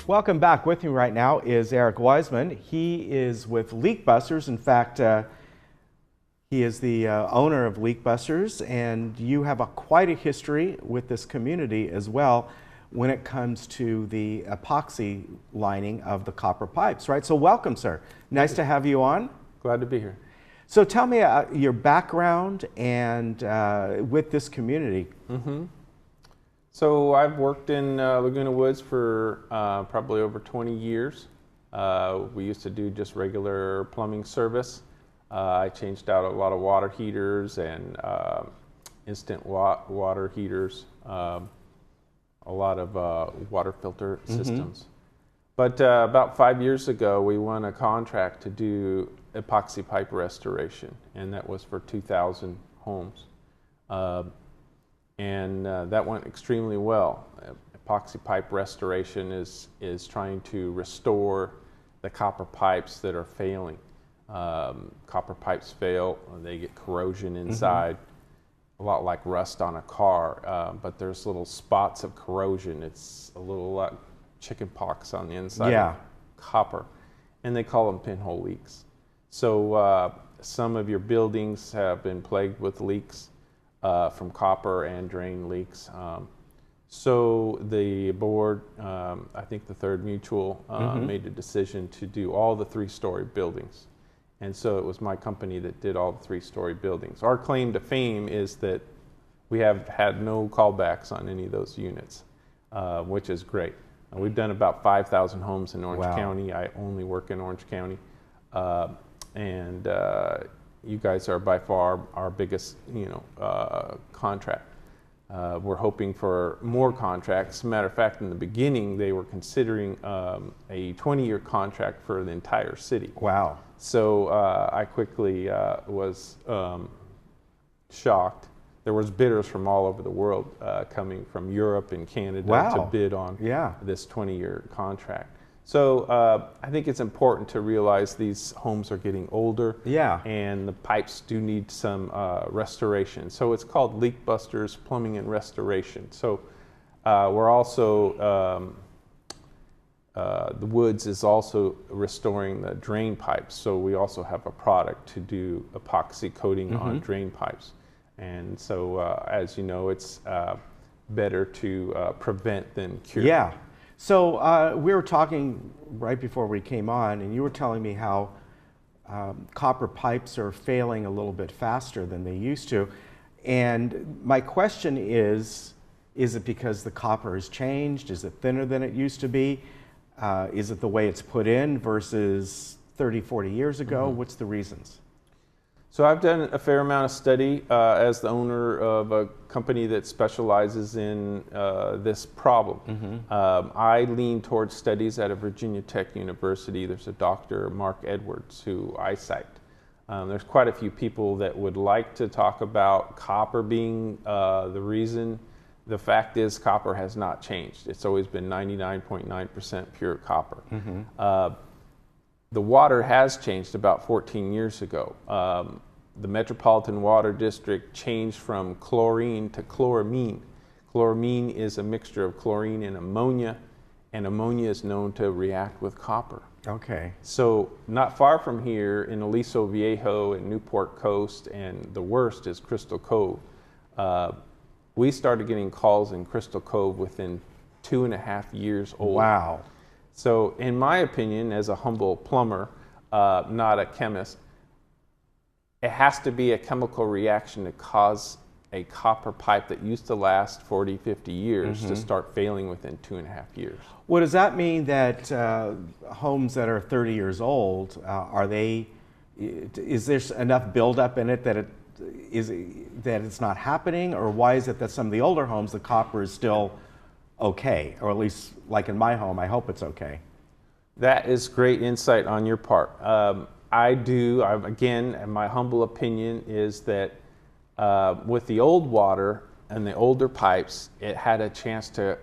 Welcome back. With me right now is Eric Weissmann. He is with Leakbusters. In fact, he is the owner of Leakbusters, and you have quite a history with this community as well when it comes to the epoxy lining of the copper pipes, right? So welcome, sir. Nice to have you on. Glad to be here. So tell me your background and with this community. So I've worked in Laguna Woods for probably over 20 years. We used to do just regular plumbing service. I changed out a lot of water heaters and instant water heaters, a lot of water filter systems. But about 5 years ago, we won a contract to do epoxy pipe restoration, and that was for 2,000 homes. And that went extremely well. Epoxy pipe restoration is trying to restore the copper pipes that are failing. Copper pipes fail, they get corrosion inside, a lot like rust on a car, but there's little spots of corrosion. It's a little like chicken pox on the inside of copper, and they call them pinhole leaks. So some of your buildings have been plagued with leaks from copper and drain leaks. So the board, I think the Third Mutual, made a decision to do all the 3-story buildings. And so it was my company that did all the 3-story buildings. Our claim to fame is that we have had no callbacks on any of those units, which is great. We've done about 5,000 homes in Orange County. I only work in Orange County. And you guys are by far our biggest, contract. We're hoping for more contracts. As a matter of fact, in the beginning, they were considering a 20-year contract for the entire city. Wow. So I quickly was shocked. There was bidders from all over the world coming from Europe and Canada to bid on this 20-year contract. So I think it's important to realize these homes are getting older, and the pipes do need some restoration. So it's called Leakbusters Plumbing and Restoration. So we're also, the Woods is also restoring the drain pipes. So we also have a product to do epoxy coating on drain pipes. And so, as you know, it's better to prevent than cure. Yeah. So we were talking right before we came on, and you were telling me how copper pipes are failing a little bit faster than they used to. And my question is it because the copper has changed? Is it thinner than it used to be? Is it the way it's put in versus 30, 40 years ago? What's the reasons? So I've done a fair amount of study as the owner of a company that specializes in this problem. I lean towards studies at a Virginia Tech University. There's a Dr. Mark Edwards who I cite. There's quite a few people that would like to talk about copper being the reason. The fact is copper has not changed. It's always been 99.9% pure copper. The water has changed about 14 years ago. The Metropolitan Water District changed from chlorine to chloramine. Chloramine is a mixture of chlorine and ammonia is known to react with copper. Okay. So not far from here in Aliso Viejo and Newport Coast, and the worst is Crystal Cove, we started getting calls in Crystal Cove within 2.5 years old. Wow. So in my opinion, as a humble plumber, not a chemist, it has to be a chemical reaction to cause a copper pipe that used to last 40, 50 years to start failing within 2.5 years. Well, does that mean that homes that are 30 years old, is there enough buildup in it that it's not happening? Or why is it that some of the older homes, the copper is still okay, or at least like in my home, I hope it's okay? That is great insight on your part. Again, my humble opinion is that with the old water and the older pipes, it had a chance to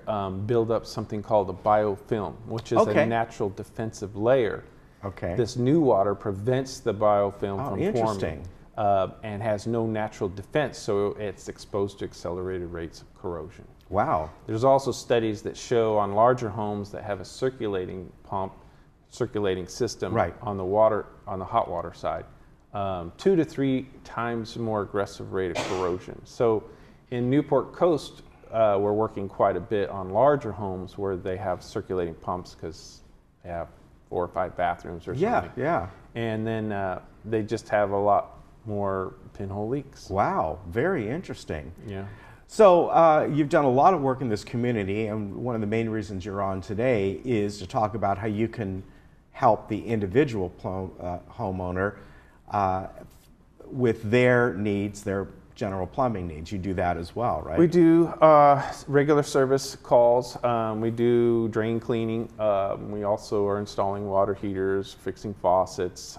build up something called a biofilm, which is a natural defensive layer. Okay. This new water prevents the biofilm from forming and has no natural defense, so it's exposed to accelerated rates of corrosion. Wow. There's also studies that show on larger homes that have a circulating pump, circulating system Right. on the water, on the hot water side, 2 to 3 times more aggressive rate of corrosion. So in Newport Coast, we're working quite a bit on larger homes where they have circulating pumps because they have 4 or 5 bathrooms or something. Yeah. And then they just have a lot more pinhole leaks. Wow. Very interesting. Yeah. So you've done a lot of work in this community, and one of the main reasons you're on today is to talk about how you can help the individual homeowner with their needs, their general plumbing needs. You do that as well, right? We do regular service calls. We do drain cleaning. We also are installing water heaters, fixing faucets,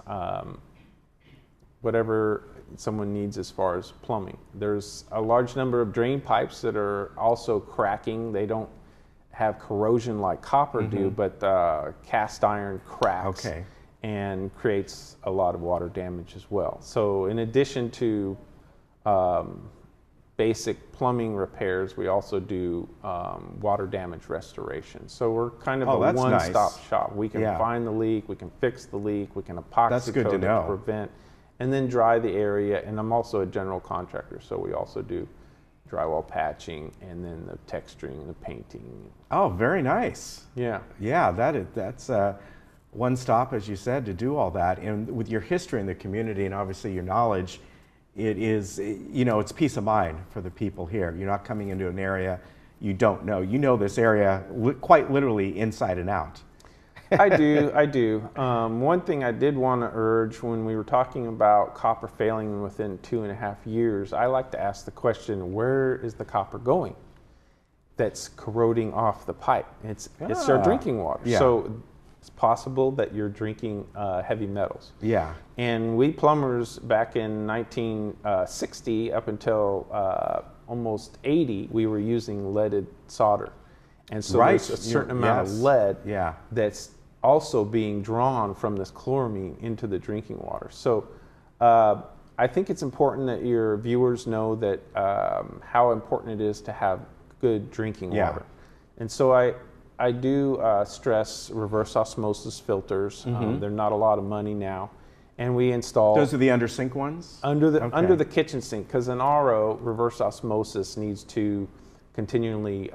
whatever someone needs as far as plumbing. There's a large number of drain pipes that are also cracking. They don't have corrosion like copper do, but cast iron cracks and creates a lot of water damage as well. So in addition to basic plumbing repairs, we also do water damage restoration. So we're kind of a one-stop shop. We can find the leak, we can fix the leak, we can epoxy coat it to prevent, and then dry the area. And I'm also a general contractor, so we also do drywall patching and then the texturing, the painting. Oh, very nice. Yeah. Yeah, that's one stop, as you said, to do all that. And with your history in the community and obviously your knowledge, it is, it's peace of mind for the people here. You're not coming into an area you don't know. You know this area quite literally inside and out. I do. One thing I did want to urge when we were talking about copper failing within 2.5 years, I like to ask the question, where is the copper going that's corroding off the pipe? It's our drinking water. Yeah. So it's possible that you're drinking heavy metals. Yeah. And we plumbers back in 1960 up until almost 80, we were using leaded solder. And so there's a certain amount of lead that's also being drawn from this chloramine into the drinking water. So I think it's important that your viewers know that how important it is to have good drinking water. And so I do stress reverse osmosis filters. They're not a lot of money now. And we install... Those are the under sink ones? Under the kitchen sink, because an RO, reverse osmosis, needs to continually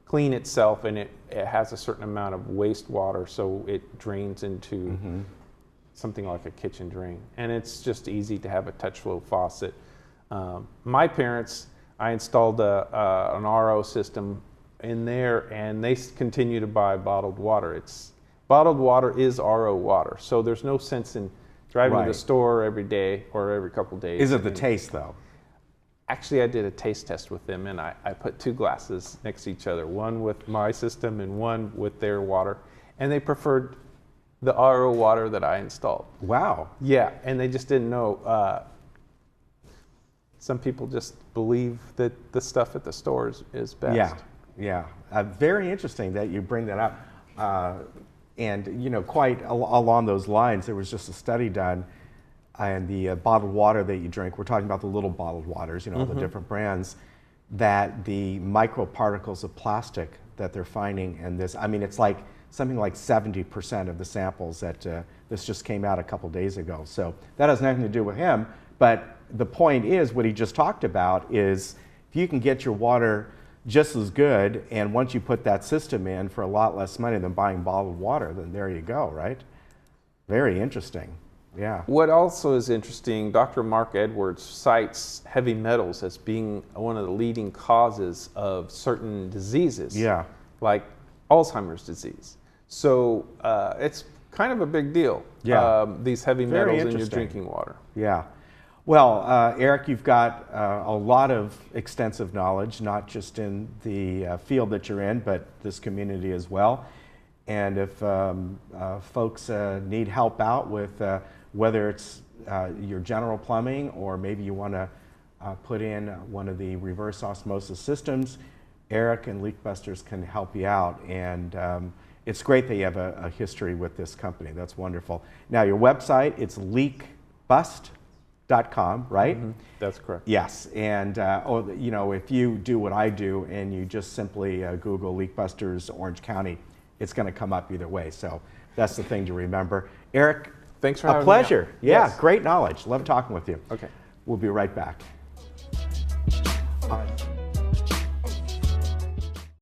clean itself, and it has a certain amount of wastewater, so it drains into something like a kitchen drain. And it's just easy to have a touch flow faucet. My parents, I installed an RO system in there, and they continue to buy bottled water. Bottled water is RO water, so there's no sense in driving to the store every day or every couple days. Is it the taste, though? Actually, I did a taste test with them, and I put 2 glasses next to each other, one with my system and one with their water, and they preferred the RO water that I installed. Wow. Yeah, and they just didn't know. Some people just believe that the stuff at the store is best. Yeah. Very interesting that you bring that up. And, quite along those lines, there was just a study done, and the bottled water that you drink, we're talking about the little bottled waters, all the different brands, that the microparticles of plastic that they're finding in this, it's like something like 70% of the samples that this just came out a couple days ago. So that has nothing to do with him, but the point is, what he just talked about is, if you can get your water just as good, and once you put that system in for a lot less money than buying bottled water, then there you go, right? Very interesting. Yeah. What also is interesting, Dr. Mark Edwards cites heavy metals as being one of the leading causes of certain diseases, like Alzheimer's disease. So it's kind of a big deal, these heavy metals in your drinking water. Yeah. Well, Eric, you've got a lot of extensive knowledge, not just in the field that you're in, but this community as well. And if folks need help out with whether it's your general plumbing, or maybe you want to put in one of the reverse osmosis systems, Eric and Leakbusters can help you out. And it's great that you have a history with this company. That's wonderful. Now, your website, it's right? That's correct. Yes, and if you do what I do and you just simply Google Leakbusters Orange County, it's going to come up either way. So that's the thing to remember. Eric, thanks for having me. A pleasure. Me Yeah, yes. Great knowledge. Love talking with you. Okay. We'll be right back.